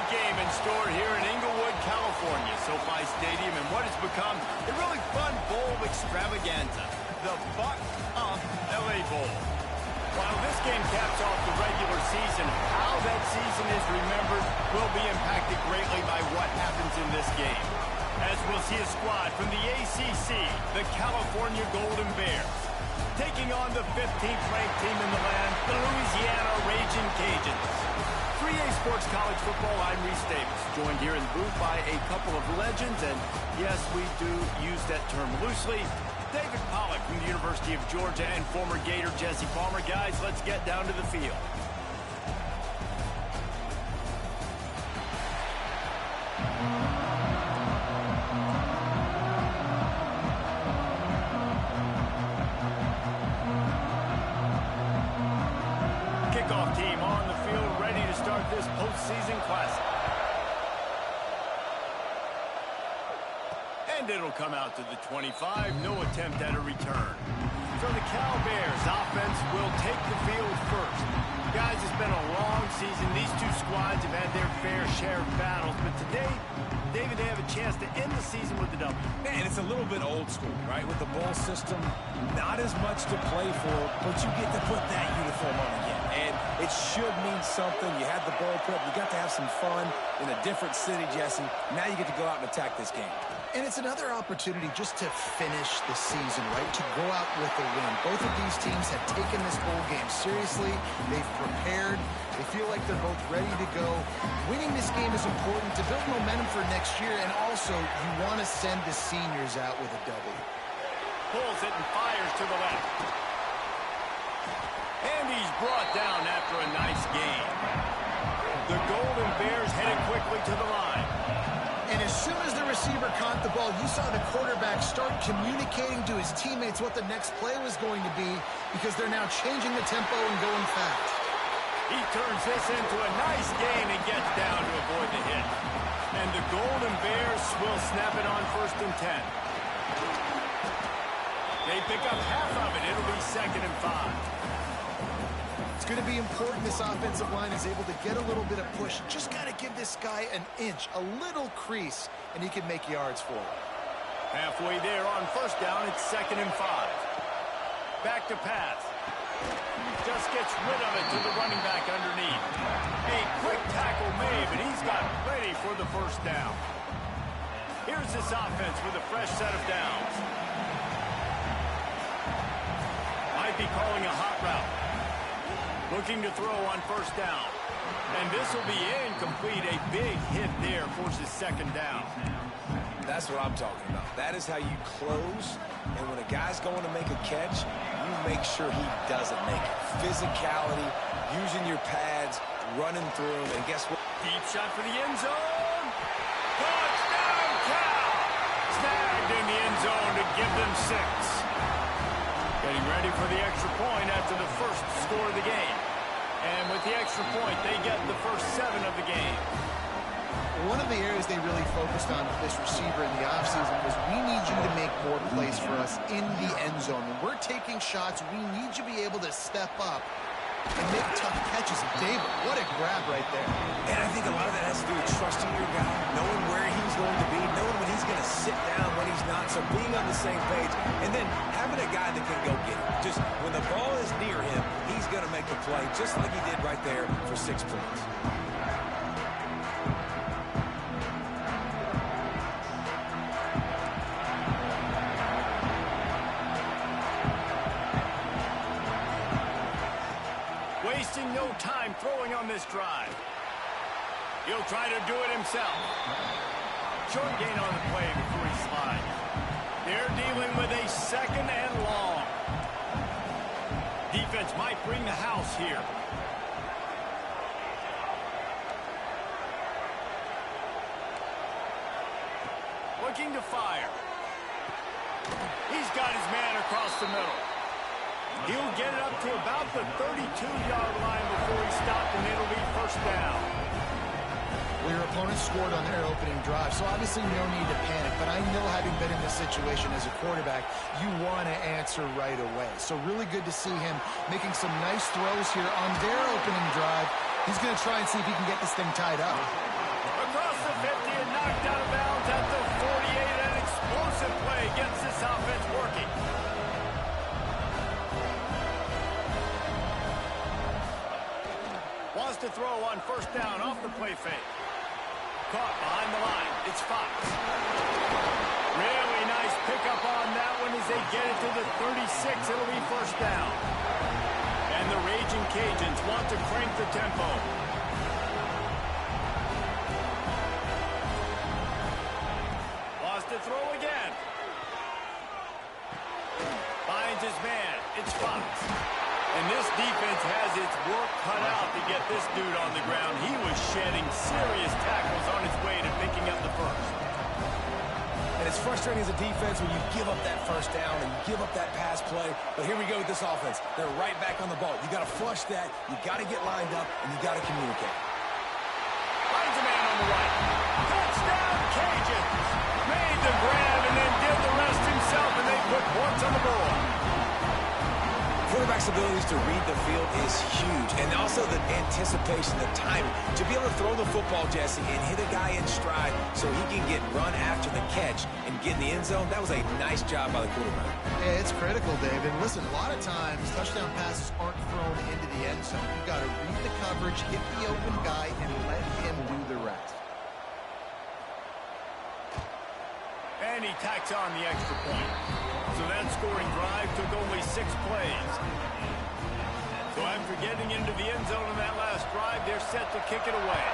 game in store here in Inglewood, California, SoFi Stadium, and what has become a really fun bowl extravaganza, the Buck Up LA Bowl. While this game caps off the regular season, how that season is remembered will be impacted greatly by what happens in this game. As we'll see a squad from the ACC, the California Golden Bears, taking on the 15th ranked team in the land, the Louisiana Raging Cajuns. 3A Sports College Football, I'm Reese Davis, joined here in the booth by a couple of legends, and yes, we do use that term loosely. David Pollack from the University of Georgia and former Gator Jesse Palmer. Guys, let's get down to the field. Kickoff team on the field, ready to start this postseason classic. And it'll come out to the 25, no attempt at a return. So the Cal Bears offense will take the field first. Guys, it's been a long season. These two squads have had their fair share of battles, but today, David, they have a chance to end the season with a W. Man, it's a little bit old school, right? With the bowl system, not as much to play for, but you get to put that uniform on again. And it should mean something. You had the bowl prep. You got to have some fun in a different city, Jesse. Now you get to go out and attack this game. And it's another opportunity just to finish the season, right? To go out with a win. Both of these teams have taken this bowl game seriously. They've prepared. They feel like they're both ready to go. Winning this game is important to build momentum for next year, and also you want to send the seniors out with a W. Pulls it and fires to the left. And he's brought down after a nice game. The Golden Bears headed quickly to the line. And as soon as the receiver caught the ball, you saw the quarterback start communicating to his teammates what the next play was going to be, because they're now changing the tempo and going fast. He turns this into a nice gain and gets down to avoid the hit. And the Golden Bears will snap it on 1st and 10. They pick up half of it. It'll be 2nd and 5. It's going to be important this offensive line is able to get a little bit of push. Just got to give this guy an inch, a little crease, and he can make yards for it. Halfway there on 1st down, it's 2nd and 5. Back to pass. Just gets rid of it to the running back underneath. A quick tackle made, but he's got plenty for the 1st down. Here's this offense with a fresh set of downs. Might be calling a hot route. Looking to throw on 1st down. And this will be incomplete. A big hit there forces 2nd down. That's what I'm talking about. That is how you close. And when a guy's going to make a catch, you make sure he doesn't make it. Physicality, using your pads, running through them. And guess what? Deep shot for the end zone. Touchdown, Cal! Snagged in the end zone to give them 6. Getting ready for the extra point after the first score of the game. And with the extra point, they get the first 7 of the game. One of the areas they really focused on with this receiver in the offseason was, we need you to make more plays for us in the end zone. When we're taking shots, we need you to be able to step up and make tough catches. David, what a grab right there. And I think a lot of that has to do with trusting your guy, knowing where he's going to be, knowing when he's going to sit down, when he's not, so being on the same page, and then having a guy that can go get it. Just when the ball is near him, he's going to make the play, just like he did right there for 6 points. Wasting no time throwing on this drive. He'll try to do it himself. Short gain on the play before he slides. They're dealing with a 2nd and long. Defense might bring the house here. Looking to fire. He's got his man across the middle. He'll get it up to about the 32-yard line before he stopped, and it'll be 1st down. Well, your opponent scored on their opening drive, so obviously no need to panic. But I know, having been in this situation as a quarterback, you want to answer right away. So really good to see him making some nice throws here on their opening drive. He's going to try and see if he can get this thing tied up. knocked out of bounds at the 48. An explosive play gets this offense working. Wants to throw on first down off the play fake. Caught behind the line. It's Fox. Really nice pickup on that one as they get it to the 36. It'll be first down. And the Raging Cajuns want to crank the tempo. Lost to throw again. Finds his man. It's Fox. And this defense has its work cut out to get this dude on the ground. He was shedding serious tackles on his way to picking up the first. And it's frustrating as a defense when you give up that first down and you give up that pass play. But here we go with this offense. They're right back on the ball. You got to flush that. You got to get lined up, and you got to communicate. Finds a man on the right. Touchdown, Cajuns. Made the grab and then did the rest himself, and they put points on the board. Quarterback's abilities to read the field is huge, and also the anticipation, the timing. To be able to throw the football, Jesse, and hit a guy in stride so he can get run after the catch and get in the end zone, that was a nice job by the quarterback. Yeah, it's critical, David. Listen, a lot of times touchdown passes aren't thrown into the end zone. You've got to read the coverage, hit the open guy, and let him do the rest. And he tacks on the extra point. So that scoring drive took only 6 plays. So after getting into the end zone in that last drive, they're set to kick it away.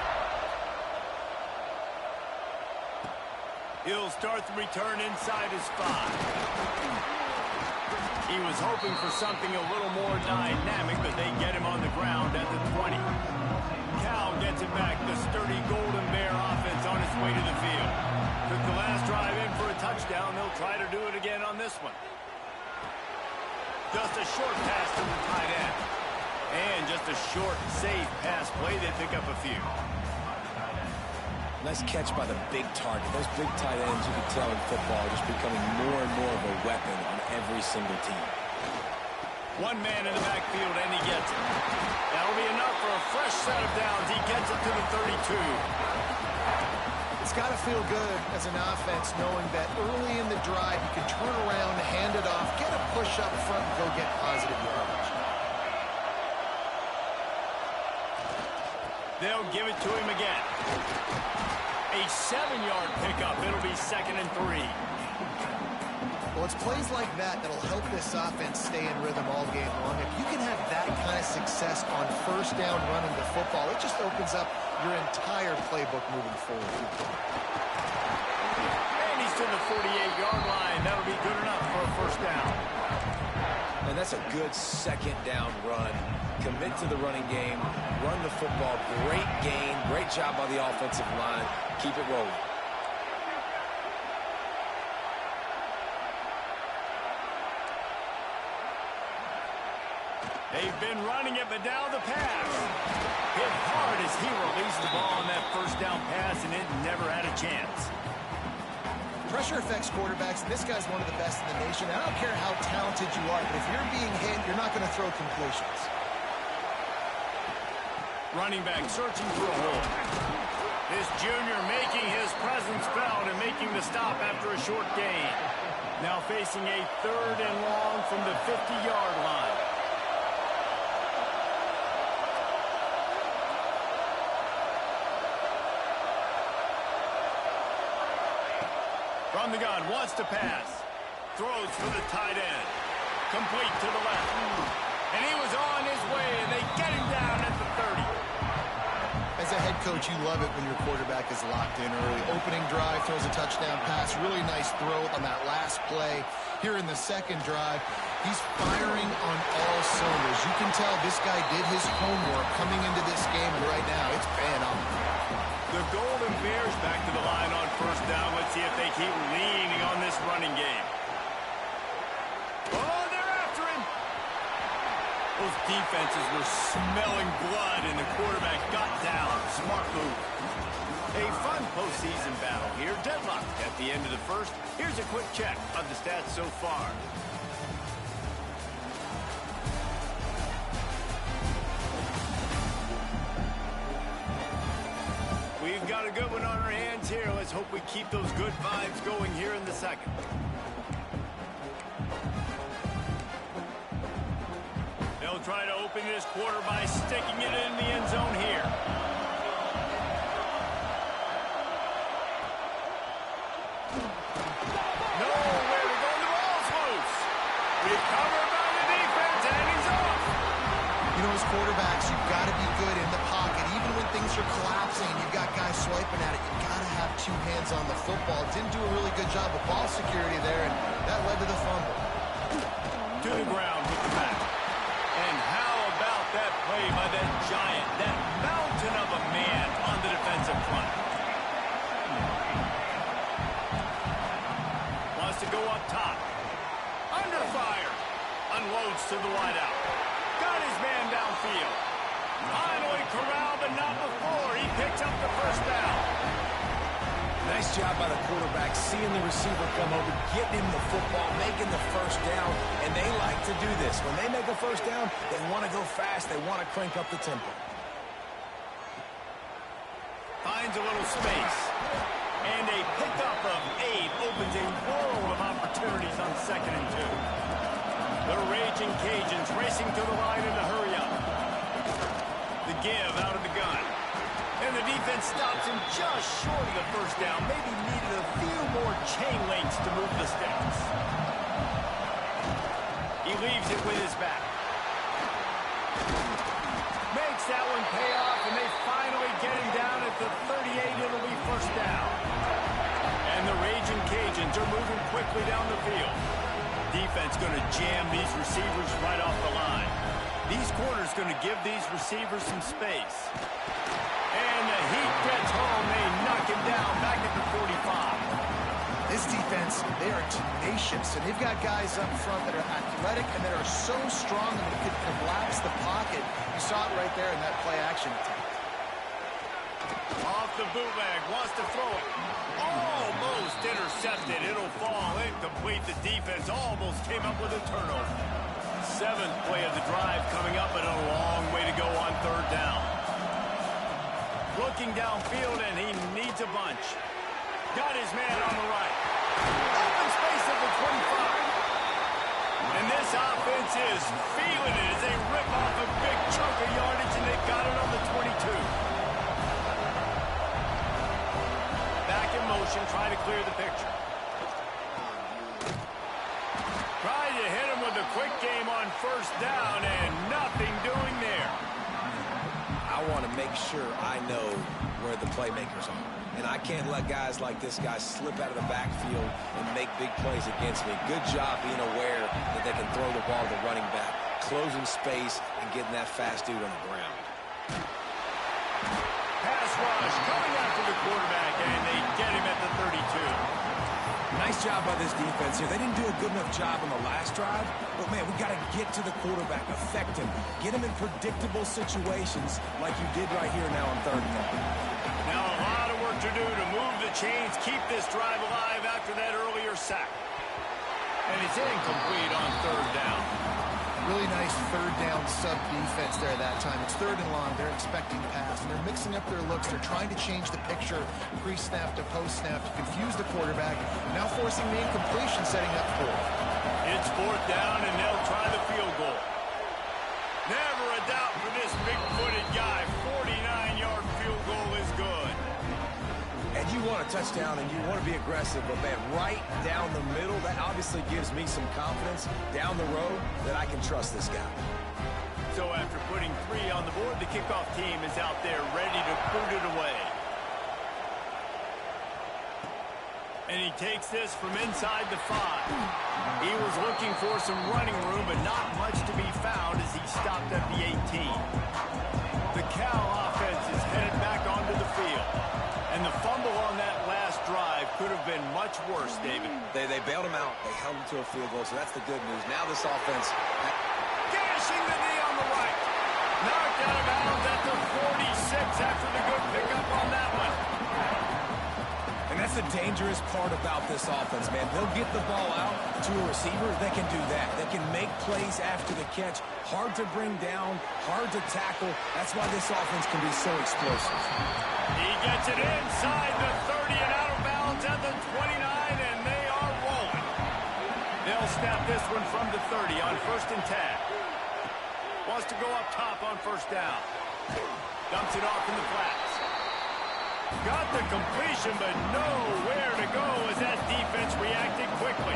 He'll start the return inside his 5. He was hoping for something a little more dynamic, but they get him on the ground at the 20. Cal gets it back. The sturdy Golden Bear offense on its way to the field. Took the last drive in for a touchdown. They'll try to do it again on this one. Just a short pass to the tight end. And just a short, safe pass play. They pick up a few. Nice catch by the big target. Those big tight ends, you can tell in football, are just becoming more and more of a weapon on every single team. One man in the backfield, and he gets it. That'll be enough for a fresh set of downs. He gets it to the 32. It's got to feel good as an offense knowing that early in the drive you can turn around, hand it off, get a push up front, and go get positive yardage. They'll give it to him again. A 7-yard pickup. It'll be 2nd and 3. Well, it's plays like that that'll help this offense stay in rhythm all game long. If you can have that kind of success on first down running the football, it just opens up your entire playbook moving forward. And he's to the 48-yard line. That'll be good enough for a first down. And that's a good second down run. Commit to the running game, run the football. Great gain, great job by the offensive line. Keep it rolling. They've been running it, but now the pass. Hit hard as he released the ball on that first down pass, and it never had a chance. Pressure affects quarterbacks, and this guy's one of the best in the nation. I don't care how talented you are, but if you're being hit, you're not going to throw completions. Running back searching for a hole. This junior making his presence felt and making the stop after a short gain. Now facing a 3rd and long from the 50-yard line. From the gun, wants to pass. Throws for the tight end. Complete to the left. And he was on his way, and they get him down at the 30. As a head coach, you love it when your quarterback is locked in early. Opening drive, throws a touchdown pass. Really nice throw on that last play. Here in the second drive, he's firing on all cylinders. You can tell this guy did his homework coming into this game, and right now it's paying off. The Golden Bears back to the line on first down. Let's see if they keep leaning on this running game. Oh, they're after him. Those defenses were smelling blood, and the quarterback got down. Smart move. A fun postseason battle here. Deadlocked at the end of the first. Here's a quick check of the stats so far. We've got a good one on our hands here. Let's hope we keep those good vibes going here in the second. They'll try to open this quarter by sticking it in the end zone here. Nowhere to go. The ball's loose. Recovered by the defense, and he's off. You know, as quarterbacks, you've got to be good in the pocket. Even when things are collapsing and you've got guys swiping at it, you've got to have two hands on the football. Didn't do a really good job of ball security there, and that led to the fumble. To the ground with the back. And how about that play by that giant, that mountain of a man on the defensive front? Wants to go up top. Under fire. Unloads to the wideout. Got his man downfield. Finally corralled, but not before. He picks up the first down. Nice job by the quarterback, seeing the receiver come over, getting him the football, making the first down, and they like to do this. When they make a first down, they want to go fast. They want to crank up the tempo. Finds a little space. And a pickup of 8 opens a world of opportunities on 2nd and 2. The raging Cajuns racing to the line in a hurry up. The give out of the gun. And the defense stops him just short of the first down. Maybe needed a few more chain links to move the sticks. He leaves it with his back. Makes that one pay off, and they finally get him down at the 38. It'll be first down. And the raging Cajuns are moving quickly down the field. Defense going to jam these receivers right off the line. These corners going to give these receivers some space. And the heat gets home. They knock him down back at the 45. This defense, they are tenacious, and they've got guys up front that are athletic and that are so strong that they could collapse the pocket. You saw it right there in that play-action attempt. Off the bootleg, wants to throw it. Almost intercepted. It'll fall incomplete. The defense almost came up with a turnover. 7th play of the drive coming up, but a long way to go on 3rd down. Looking downfield, and he needs a bunch. Got his man on the right. Open space at the 25. And this offense is feeling it as they rip off a big chunk of yardage, and they've got it on the 22. Back in motion, try to clear the picture. Trying to hit him with a quick game on 1st down, and nothing doing there. I want to make sure I know where the playmakers are. And I can't let guys like this guy slip out of the backfield and make big plays against me. Good job being aware that they can throw the ball to the running back, closing space, and getting that fast dude on the ground. Pass rush coming after the quarterback, and they get him at the 32. Nice job by this defense here. They didn't do a good enough job on the last drive, but, man, we got to get to the quarterback, affect him, get him in predictable situations like you did right here now on 3rd and 1. Now a lot of work to do to move the chains, keep this drive alive after that earlier sack. And it's incomplete on 3rd down. Really nice 3rd down sub defense there that time. It's 3rd and long. They're expecting the pass, and they're mixing up their looks. They're trying to change the picture pre-snap to post-snap to confuse the quarterback, now forcing the incompletion, setting up 4th. It's 4th down, and they'll try the field goal. Never a doubt for this big-footed guy. 49-yard field goal is good. And you want a touchdown and you want to be aggressive, but, man, right down the middle, that obviously gives me some confidence down the road that I can trust this guy. So after putting 3 on the board, the kickoff team is out there ready to boot it away. And he takes this from inside the 5. He was looking for some running room, but not much to be found as he stopped at the 18. The Cal offense is headed back onto the field. And the fumble on that last drive could have been much worse, David. They bailed him out. They held him to a field goal, so that's the good news. Now this offense... Gashing the knee on the right. Knocked out of bounds at the 46 after the good pickup on that one. And that's that's the dangerous part about this offense, man. They'll get the ball out to a receiver. They can do that. They can make plays after the catch. Hard to bring down, hard to tackle. That's why this offense can be so explosive. He gets it inside the 30 and out of bounds at the 29, and they are rolling. They'll snap this one from the 30 on 1st and 10. Wants to go up top on 1st down. Dumps it off in the flats. Got the completion, but nowhere to go as that defense reacted quickly.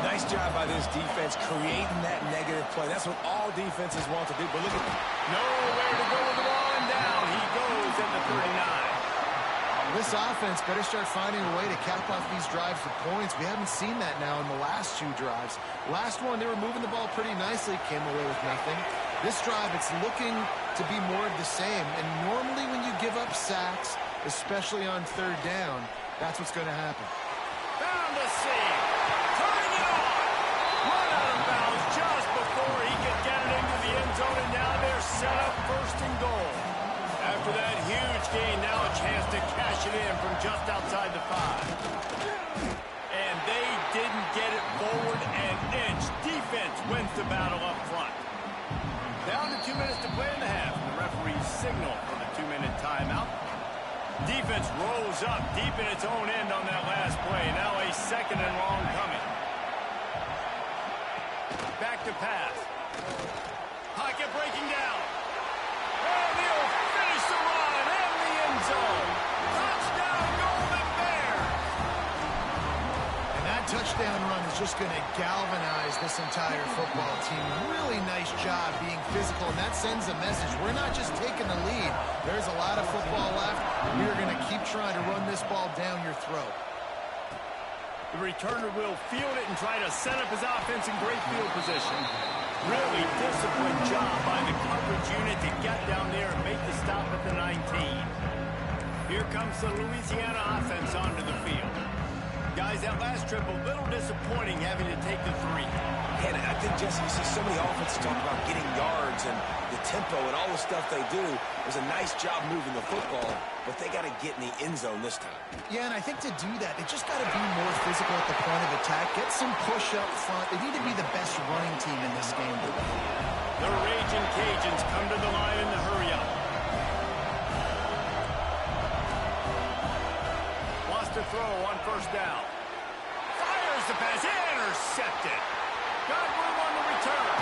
Nice job by this defense creating that negative play. That's what all defenses want to do. But look at nowhere to go with the ball, and down he goes at the 39. This offense better start finding a way to cap off these drives with points. We haven't seen that now in the last 2 drives. Last one, they were moving the ball pretty nicely, came away with nothing. This drive, it's looking to be more of the same. And normally when you give up sacks, especially on 3rd down, that's what's going to happen. Found the seam. Turning it on. Run out of bounds just before he could get it into the end zone. And now they're set up 1st and goal. After that huge gain, now a chance to cash it in from just outside the 5. And they didn't get it forward an inch. Defense wins the battle up front. Down to 2 minutes to play in the half. The referee's signal for the 2-minute timeout. Defense rolls up deep in its own end on that last play. Now a 2nd and long coming. Back to pass. Pocket breaking down. And he'll finish the run in the end zone. Touchdown, Golden Bear. And that touchdown run is just going to galvanize this entire football team. Really nice job being physical, and that sends a message. We're not just taking the lead. There's a lot of football left. We're going to keep trying to run this ball down your throat. The returner will field it and try to set up his offense in great field position. Really disciplined job by the coverage unit to get down there and make the stop at the 19. Here comes the Louisiana offense onto the field. Guys, that last trip a little disappointing having to take the 3. And I think, Jesse, you see so many offenses talk about getting yards and the tempo and all the stuff they do. It was a nice job moving the football, but they got to get in the end zone this time. Yeah, and I think to do that, they just got to be more physical at the point of attack. Get some push up front. They need to be the best running team in this game. The Raging Cajuns come to the line in the hurry-up. Wants to throw on 1st down. Fires the pass. Intercepted. Got room on the return.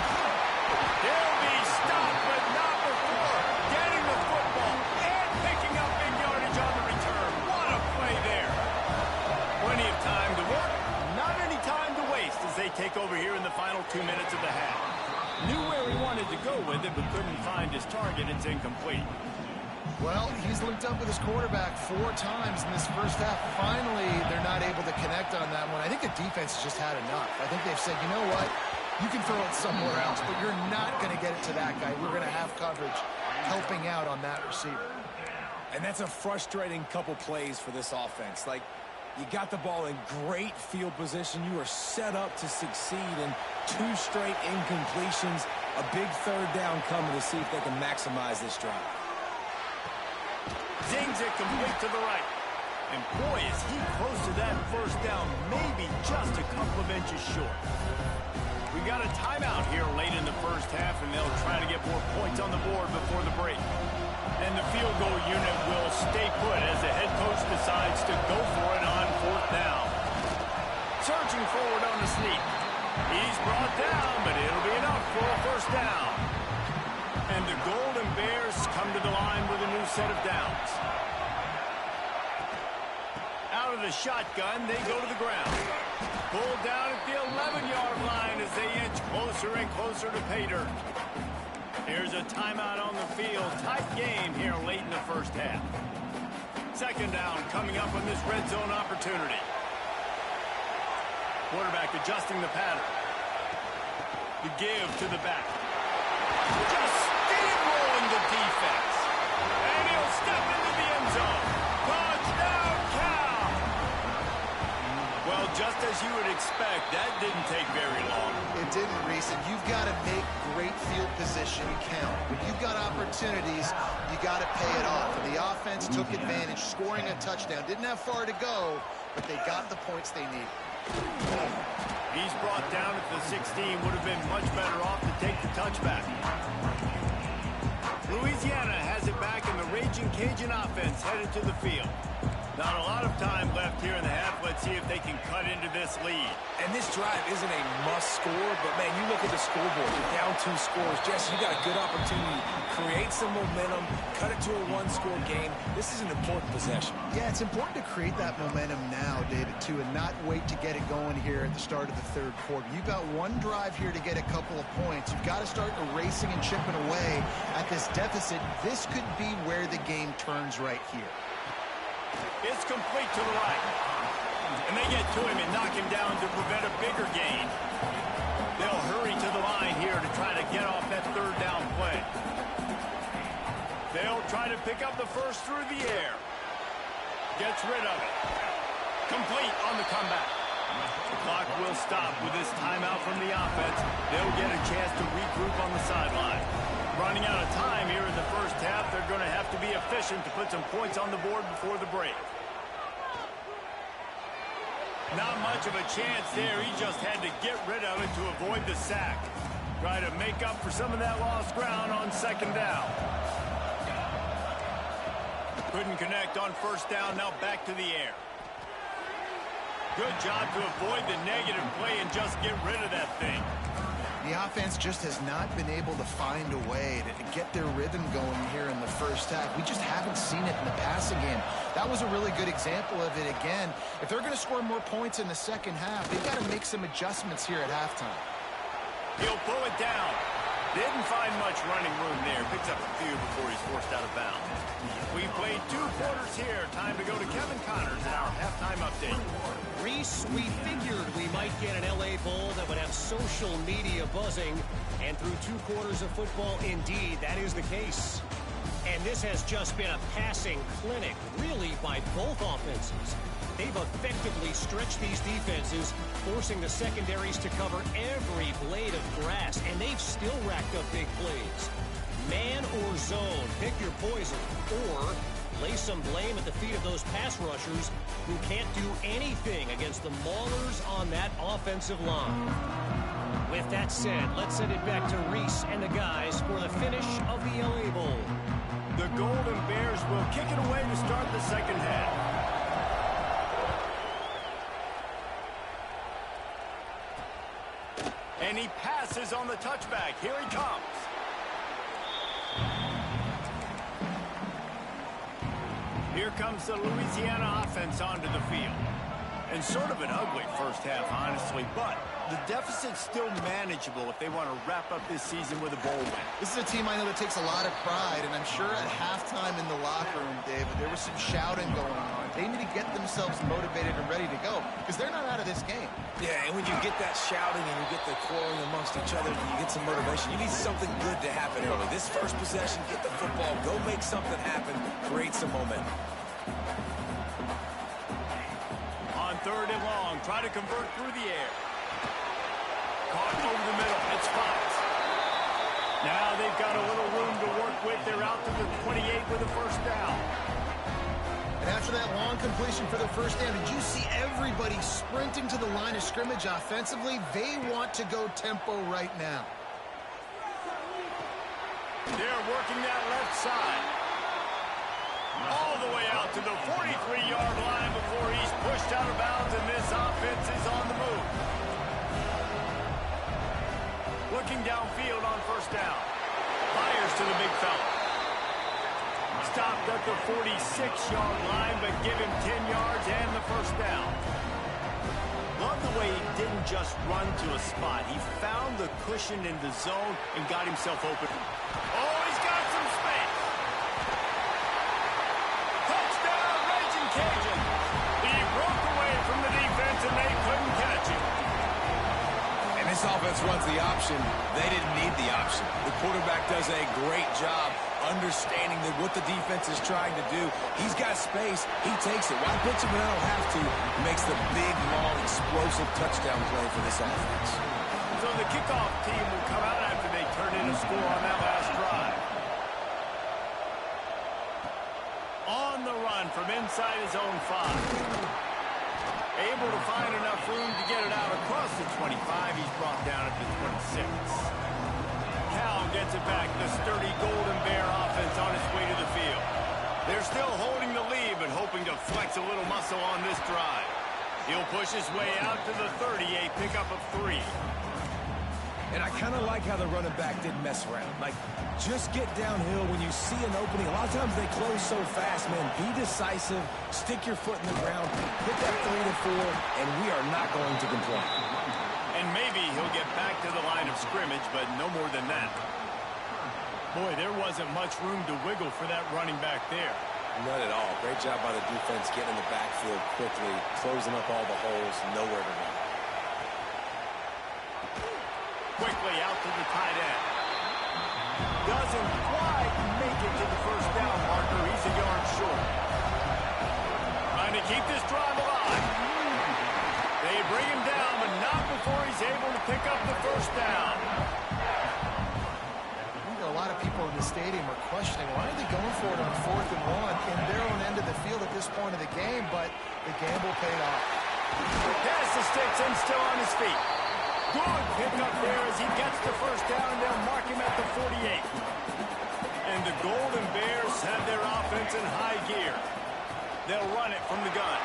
He'll be stopped, but not before getting the football and picking up big yardage on the return. What a play there. Plenty of time to work. Not any time to waste as they take over here in the final 2 minutes of the half. Knew where he wanted to go with it, but couldn't find his target. It's incomplete. Well, he's linked up with his quarterback 4 times in this first half. Finally, they're not able to connect on that one. I think the defense has just had enough. I think they've said, you know what? You can throw it somewhere else, but you're not going to get it to that guy. We're going to have coverage helping out on that receiver. And that's a frustrating couple plays for this offense. Like, you got the ball in great field position. You are set up to succeed, and 2 straight incompletions. A big 3rd down coming to see if they can maximize this drive. Zings it complete to the right. And boy, is he close to that 1st down, maybe just a couple of inches short. We got a timeout here late in the first half, and they'll try to get more points on the board before the break. And the field goal unit will stay put as the head coach decides to go for it on 4th down. Surging forward on the sneak. He's brought down, but it'll be enough for a 1st down. And the Golden Bears come to the line with a new set of downs. Out of the shotgun, they go to the ground. Pulled down at the 11-yard line as they inch closer and closer to pay dirt. Here's a timeout on the field. Tight game here late in the first half. 2nd down coming up on this red zone opportunity. Quarterback adjusting the pattern. The give to the back. Just steamrolling the defense. And he'll step into the end zone. Touchdown, Cal! Well, just just as you would expect, that didn't take very long. It didn't, Reese, and you've got to make great field position count. When you've got opportunities, you got to pay it off. And the offense took advantage, scoring a touchdown. Didn't have far to go, but they got the points they need. He's brought down at the 16. Would have been much better off to take the touchback. Louisiana has it back, and the Raging Cajun offense headed to the field. Not a lot of time left here in the half. Let's see if they can cut into this lead. And this drive isn't a must score, but, man, you look at the scoreboard. You're down 2 scores. Jesse, you got a good opportunity. Create some momentum. Cut it to a 1-score game. This is an important possession. Yeah, it's important to create that momentum now, David, too, and not wait to get it going here at the start of the third quarter. You've got one drive here to get a couple of points. You've got to start erasing and chipping away at this deficit. This could be where the game turns right here. It's complete to the right. And they get to him and knock him down to prevent a bigger gain. They'll hurry to the line here to try to get off that third down play. They'll try to pick up the first through the air. Gets rid of it. Complete on the comeback. The clock will stop with this timeout from the offense. They'll get a chance to regroup on the sideline. Running out of time here in the first half, they're going to have to be efficient to put some points on the board before the break. Not much of a chance there. He just had to get rid of it to avoid the sack. Try to make up for some of that lost ground on second down. Couldn't connect on first down. Now back to the air. Good job to avoid the negative play and just get rid of that thing. The offense just has not been able to find a way to get their rhythm going here in the first half. We just haven't seen it in the passing game. That was a really good example of it again. If they're going to score more points in the second half, they've got to make some adjustments here at halftime. He'll pull it down. Didn't find much running room there. Picks up a few before he's forced out of bounds. We played 2 quarters here. Time to go to Kevin Connors in our halftime update. Reese, we figured we might get an LA Bowl that would have social media buzzing. And through 2 quarters of football, indeed, that is the case. And this has just been a passing clinic, really, by both offenses. They've effectively stretched these defenses, forcing the secondaries to cover every blade of grass, and they've still racked up big plays. Man or zone, pick your poison, or lay some blame at the feet of those pass rushers who can't do anything against the maulers on that offensive line. With that said, let's send it back to Reese and the guys for the finish of the LA Bowl. The Golden Bears will kick it away to start the second half. And he passes on the touchback. Here he comes. Here comes the Louisiana offense onto the field. And sort of an ugly first half, honestly, but the deficit's still manageable if they want to wrap up this season with a bowl win. This is a team I know that takes a lot of pride, and I'm sure at halftime in the locker room, David, there was some shouting going on. They need to get themselves motivated and ready to go, because they're not out of this game. Yeah, and when you get that shouting and you get the quarreling amongst each other and you get some motivation, you need something good to happen early. This first possession, get the football, go make something happen, create some momentum. On third and long, try to convert through the air. Caught over the middle. It's Fox. Now they've got a little room to work with. They're out to the 28 with a first down. And after that long completion for the first down, did you see everybody sprinting to the line of scrimmage offensively? They want to go tempo right now. They're working that left side. All the way out to the 43-yard line before he's pushed out of bounds, and this offense is on the move. Looking downfield on first down. Fires to the big fella. Stopped at the 46-yard line, but give him 10 yards and the first down. Love the way he didn't just run to a spot. He found the cushion in the zone and got himself open. Oh, he's got some space. Touchdown, Raging Cajun. He broke away from the defense, and they couldn't catch him. And this offense runs the option. They didn't need the option. The quarterback does a great job understanding that what the defense is trying to do. He's got space. He takes it. Why pitch him when I don't have to? Makes the big, long, explosive touchdown play for this offense. So the kickoff team will come out after they turn in a score on that last drive. On the run from inside his own 5. Able to find enough room to get it out across the 25. He's brought down at the 26. Cal gets it back. The sturdy Golden Bear offense on its way to the field. They're still holding the lead, but hoping to flex a little muscle on this drive. He'll push his way out to the 30, a pickup of 3. And I kind of like how the running back didn't mess around. Like, just get downhill when you see an opening. A lot of times they close so fast, man. Be decisive, stick your foot in the ground, hit that 3 to 4, and we are not going to complain. And maybe he'll get back to the line of scrimmage, but no more than that. Boy, there wasn't much room to wiggle for that running back there. Not at all. Great job by the defense getting in the backfield quickly, closing up all the holes, nowhere to run. Quickly out to the tight end. Doesn't quite make it to the first down marker. He's a yard short. Trying to keep this drive alive. They bring him down, but not before he's able to pick up the first down. I think a lot of people in the stadium are questioning why are they going for it on 4th and 1 in their own end of the field at this point of the game, but the gamble paid off. Pass the sticks and still on his feet. Good pickup there as he gets the first down. They'll mark him at the 48. And the Golden Bears have their offense in high gear. They'll run it from the gun.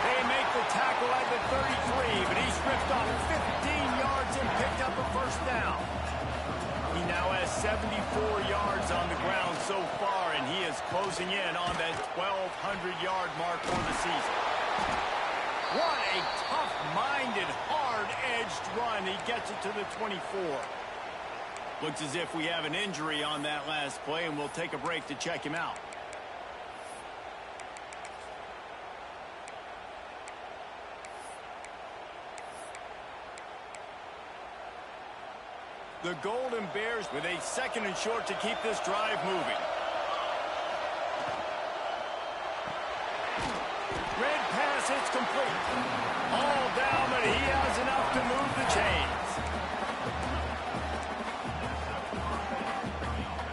They make the tackle at the 33, but he's ripped off 15 yards and picked up a first down. He now has 74 yards on the ground so far, and he is closing in on that 1,200-yard mark for the season. What a tough-minded, hard-edged run. He gets it to the 24. Looks as if we have an injury on that last play, and we'll take a break to check him out. The Golden Bears with a 2nd and short to keep this drive moving. Red pass, it's complete. All down, but he has enough to move the chains.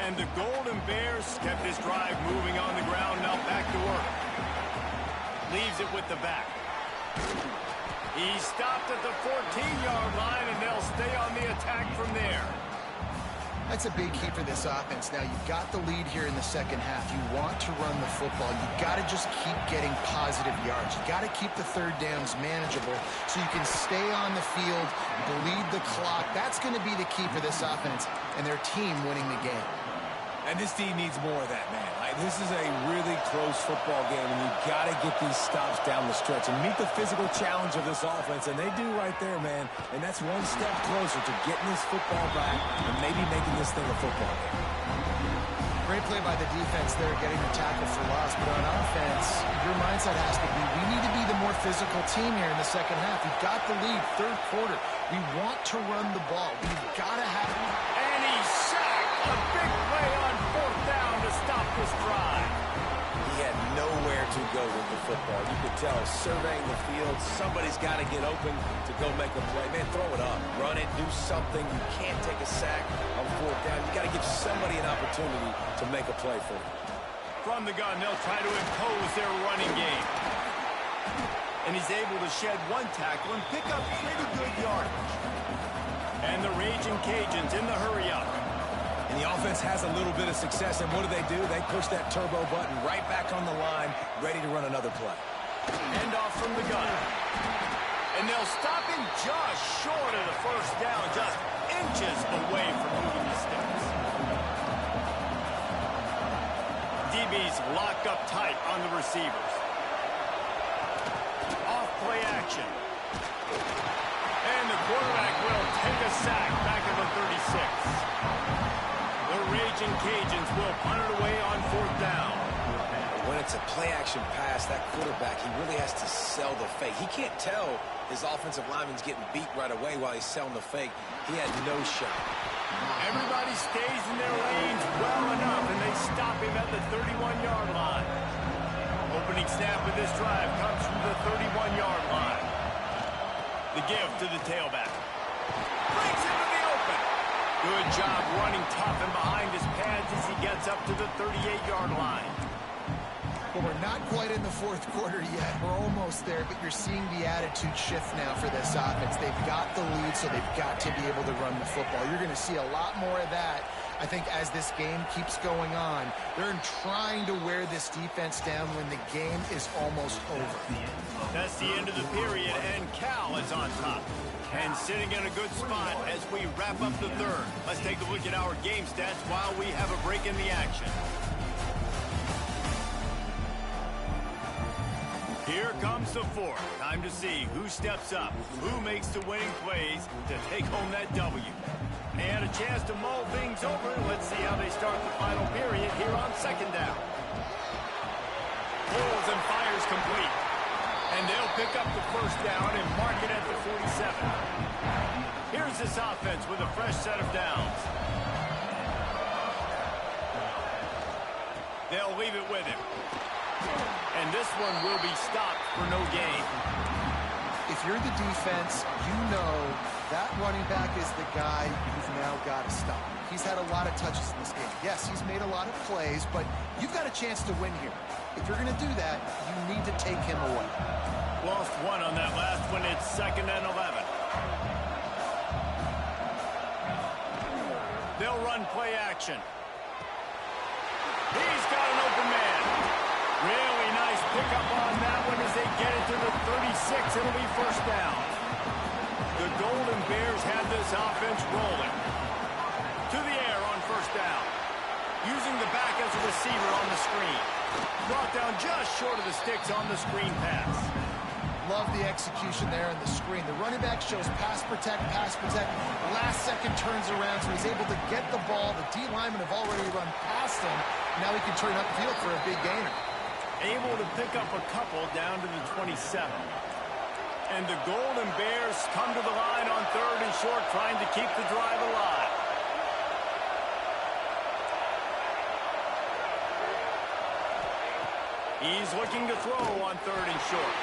And the Golden Bears kept this drive moving on the ground. Now back to work. Leaves it with the back. He stopped at the 14-yard line, and they'll stay on the attack from there. That's a big key for this offense. Now, you've got the lead here in the second half. You want to run the football. You've got to just keep getting positive yards. You've got to keep the third downs manageable so you can stay on the field, bleed the clock. That's going to be the key for this offense and their team winning the game. And this team needs more of that, man. Like, this is a really close football game, and you've got to get these stops down the stretch and meet the physical challenge of this offense, and they do right there, man. And that's one step closer to getting this football back and maybe making this thing a football game. Great play by the defense there, getting the tackle for loss. But on offense, your mindset has to be, we need to be the more physical team here in the second half. We've got the lead, third quarter. We want to run the ball. We've got to have... And he's sacked. A big play on 4th down to stop this drive. He had nowhere to go with the football. You could tell, surveying the field, somebody's got to get open to go make a play. Man, throw it up. Run it. Do something. You can't take a sack on 4th down. You got to give somebody an opportunity to make a play for you. From the gun, they'll try to impose their running game. And he's able to shed one tackle and pick up pretty good yardage. And the Raging Cajuns in the hurry-up. And the offense has a little bit of success, and what do? They push that turbo button right back on the line, ready to run another play. End off from the gun. And they'll stop him just short of the first down, just inches away from moving the sticks. DB's locked up tight on the receivers. Off play action. And the quarterback will take a sack back at the 36. The Raging Cajuns will punt it away on 4th down. When it's a play-action pass, that quarterback, he really has to sell the fake. He can't tell his offensive lineman's getting beat right away while he's selling the fake. He had no shot. Everybody stays in their lanes well enough, and they stop him at the 31-yard line. Opening snap of this drive comes from the 31-yard line. The give to the tailback. Brings him to the open. Good job running tough and behind his pads as he gets up to the 38-yard line. Well, we're not quite in the fourth quarter yet. We're almost there, but you're seeing the attitude shift now for this offense. They've got the lead, so they've got to be able to run the football. You're going to see a lot more of that, I think, as this game keeps going on. They're trying to wear this defense down when the game is almost over. That's the end of the period, and Cal is on top. And sitting in a good spot as we wrap up the third. Let's take a look at our game stats while we have a break in the action. Here comes the fourth. Time to see who steps up, who makes the winning plays to take home that W. And a chance to mull things over. Let's see how they start the final period here on second down. Pulls and fires complete. And they'll pick up the first down and mark it at the 47. Here's this offense with a fresh set of downs. They'll leave it with him. And this one will be stopped for no gain. If you're the defense, you know that running back is the guy you've now got to stop. He's had a lot of touches in this game. Yes, he's made a lot of plays, but you've got a chance to win here. If you're going to do that, you need to take him away. Lost one on that last one. It's 2nd and 11. They'll run play action. He's got an open man. Really nice pickup on that one as they get it to the 36. It'll be first down. The Golden Bears have this offense rolling. To the air on first down. Using the back as a receiver on the screen. Brought down just short of the sticks on the screen pass. Love the execution there on the screen. The running back shows pass protect, pass protect. Last second turns around, so he's able to get the ball. The D linemen have already run past him. Now he can turn upfield for a big gainer. Able to pick up a couple down to the 27. And the Golden Bears come to the line on 3rd and short, trying to keep the drive alive. He's looking to throw on 3rd and short.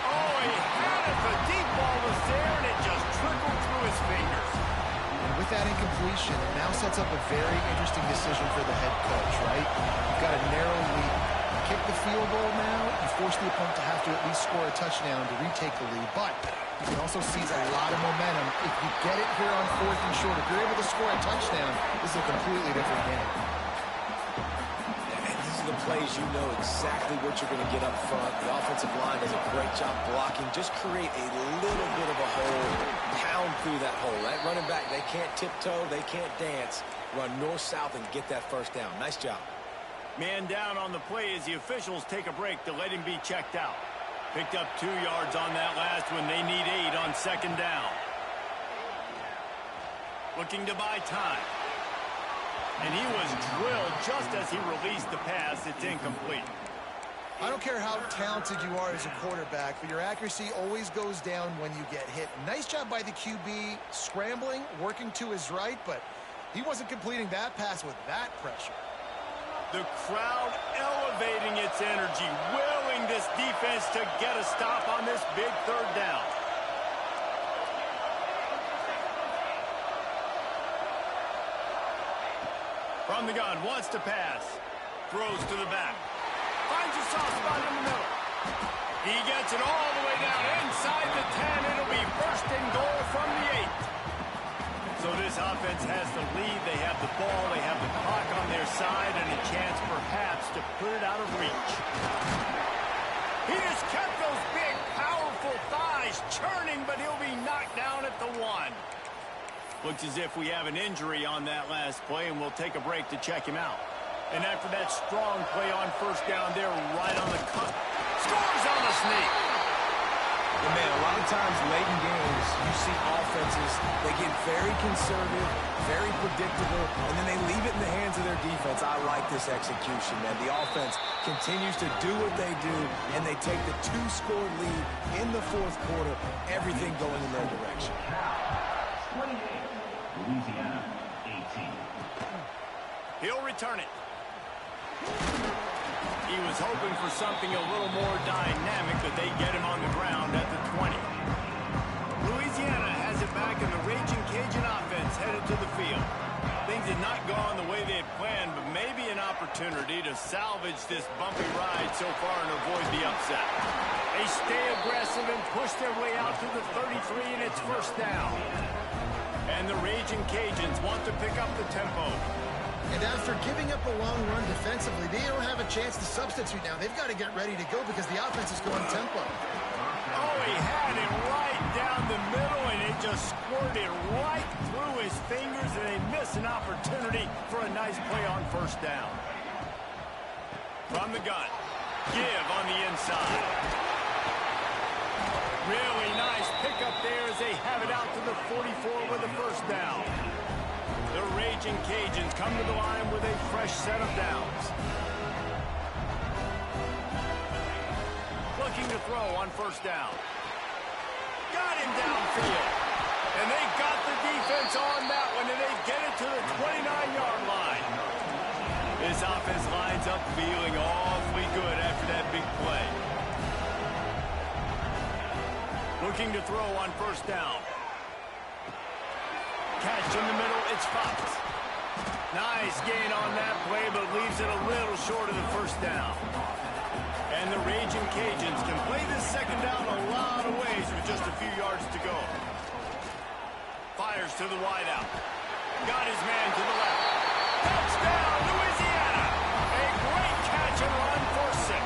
Oh, he had it. The deep ball was there, and it just trickled through his fingers. And with that incompletion, it now sets up a very interesting decision for the head coach, right? You've got a narrow lead. You kick the field goal now, you force the opponent to have to at least score a touchdown to retake the lead. But you can also seize a lot of momentum. If you get it here on 4th and short, if you're able to score a touchdown, this is a completely different game. The plays, you know exactly what you're going to get up front. The offensive line does a great job blocking. Just create a little bit of a hole, pound through that hole. That running back, they can't tiptoe, they can't dance. Run north-south and get that first down. Nice job. Man down on the play as the officials take a break to let him be checked out. Picked up 2 yards on that last one. They need 8 on 2nd down. Looking to buy time. And he was drilled just as he released the pass. It's incomplete. I don't care how talented you are as a quarterback, but your accuracy always goes down when you get hit. Nice job by the QB scrambling, working to his right, but he wasn't completing that pass with that pressure. The crowd elevating its energy, willing this defense to get a stop on this big 3rd down. From the gun, wants to pass. Throws to the back. Finds a soft spot in the middle. He gets it all the way down inside the 10. It'll be 1st and goal from the 8. So this offense has the lead. They have the ball. They have the clock on their side and a chance perhaps to put it out of reach. He just kept those big, powerful thighs churning, but he'll be knocked down at the 1. Looks as if we have an injury on that last play, and we'll take a break to check him out. And after that strong play on first down, they're right on the cut. Scores on the sneak. Well, man, a lot of times late in games, you see offenses, they get very conservative, very predictable, and then they leave it in the hands of their defense. I like this execution, man. The offense continues to do what they do, and they take the 2-score lead in the 4th quarter, everything going in their direction. Louisiana, 18. He'll return it. He was hoping for something a little more dynamic, but they get him on the ground at the 20. Louisiana has it back, and the Raging Cajun offense headed to the field. Things did not go on the way they had planned, but maybe an opportunity to salvage this bumpy ride so far and avoid the upset. They stay aggressive and push their way out to the 33, and it's first down. And the Raging Cajuns want to pick up the tempo. And after giving up a long run defensively, they don't have a chance to substitute now. They've got to get ready to go because the offense is going tempo. Oh, he had it right down the middle, and it just squirted right through his fingers, and they miss an opportunity for a nice play on first down. From the gun, give on the inside. Really nice pickup there as they have it out to the 44 with a first down. The Raging Cajuns come to the line with a fresh set of downs. Looking to throw on first down. Got him downfield. And they got the defense on that one, and they get it to the 29-yard line. This offense lines up feeling awfully good after that big play. Looking to throw on first down. Catch in the middle, it's Fox. Nice gain on that play, but leaves it a little short of the first down. And the Raging Cajuns can play this second down a lot of ways with just a few yards to go. Fires to the wideout. Got his man to the left. Touchdown, Louisiana! A great catch and run for 6.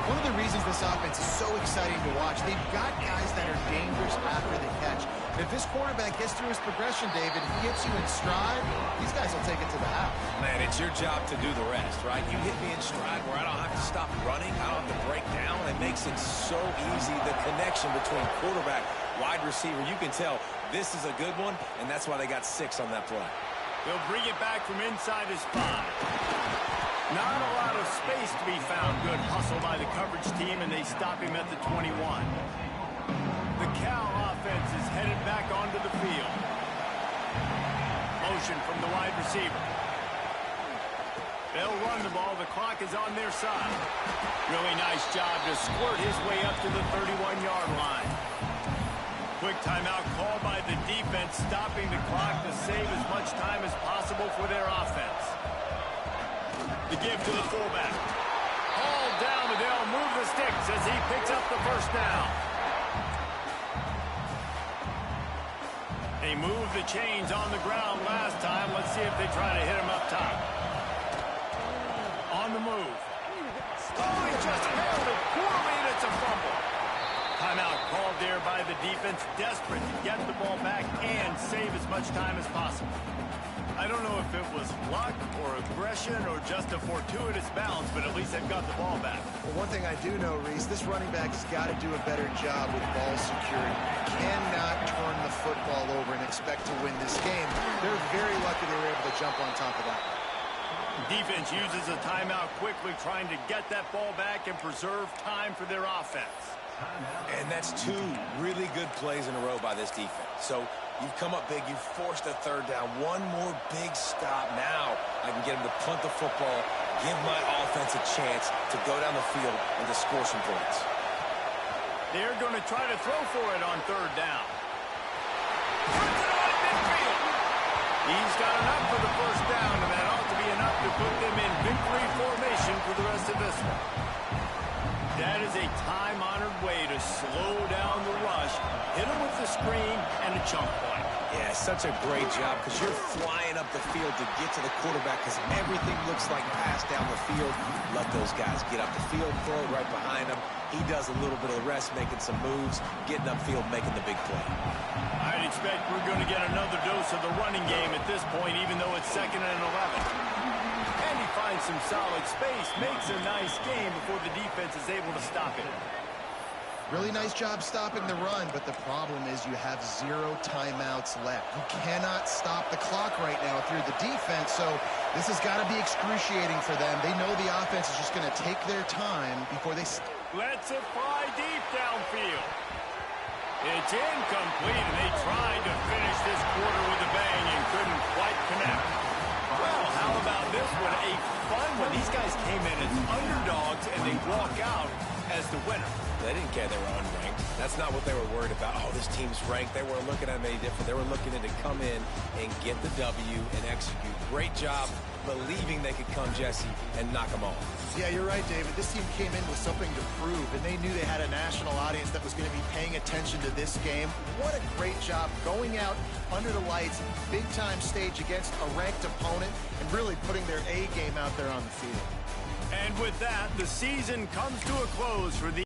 One of the reasons this offense is so exciting to watch, they've got guys that are dangerous after the catch. If this quarterback gets through his progression, David, he hits you in stride, these guys will take it to the house. Man, it's your job to do the rest, right? You hit me in stride where I don't have to stop running. I don't have to break down. It makes it so easy. The connection between quarterback, wide receiver, you can tell this is a good one, and that's why they got 6 on that play. They'll bring it back from inside his 5. Not a lot of space to be found. Good hustle by the coverage team, and they stop him at the 21. The Cal offense is headed back onto the field. Motion from the wide receiver. They'll run the ball. The clock is on their side. Really nice job to squirt his way up to the 31-yard line. Quick timeout called by the defense, stopping the clock to save as much time as possible for their offense. The give to the fullback. Hauled down, but they'll move the sticks as he picks up the first down. They moved the chains on the ground last time. Let's see if they try to hit him up top. On the move. Oh, he just handled it poorly, and it's a fumble. Timeout called there by the defense, desperate to get the ball back and save as much time as possible. I don't know if it was luck or aggression or just a fortuitous bounce, but at least they've got the ball back. Well, one thing I do know, Reese, this running back has got to do a better job with ball security. Cannot turn the football over and expect to win this game. They're very lucky they were able to jump on top of that. Defense uses a timeout quickly, trying to get that ball back and preserve time for their offense. And that's 2 really good plays in a row by this defense. So you've come up big. You've forced a third down. One more big stop. Now I can get them to punt the football, give my offense a chance to go down the field and to score some points. They're going to try to throw for it on third down. Puts it on midfield. He's got enough for the first down, and that ought to be enough to put them in victory formation for the rest of this one. That is a time-honored way to slow down the rush, hit him with the screen, and a chunk point. Yeah, such a great job because you're flying up the field to get to the quarterback because everything looks like pass down the field. Let those guys get up the field, throw it right behind him. He does a little bit of the rest, making some moves, getting upfield, making the big play. I'd expect we're going to get another dose of the running game at this point, even though it's 2nd and 11. And he finds some solid space, makes a nice game before the defense is able to stop it. Really nice job stopping the run, but the problem is you have 0 timeouts left. You cannot stop the clock right now if you're the defense, so this has got to be excruciating for them. They know the offense is just going to take their time before they... Let's it fly deep downfield. It's incomplete, and they tried to finish this quarter with a bang and couldn't quite connect. Well, how about this one? A fun one. These guys came in as underdogs, and they walk out as the winner. They didn't care they were unranked. That's not what they were worried about. Oh, this team's ranked. They weren't looking at them any different. They were looking to come in and get the W and execute. Great job believing they could come, Jesse, and knock them off. Yeah, you're right, David. This team came in with something to prove, and they knew they had a national audience that was going to be paying attention to this game. What a great job going out under the lights, big-time stage against a ranked opponent, and really putting their A game out there on the field. And with that, the season comes to a close for the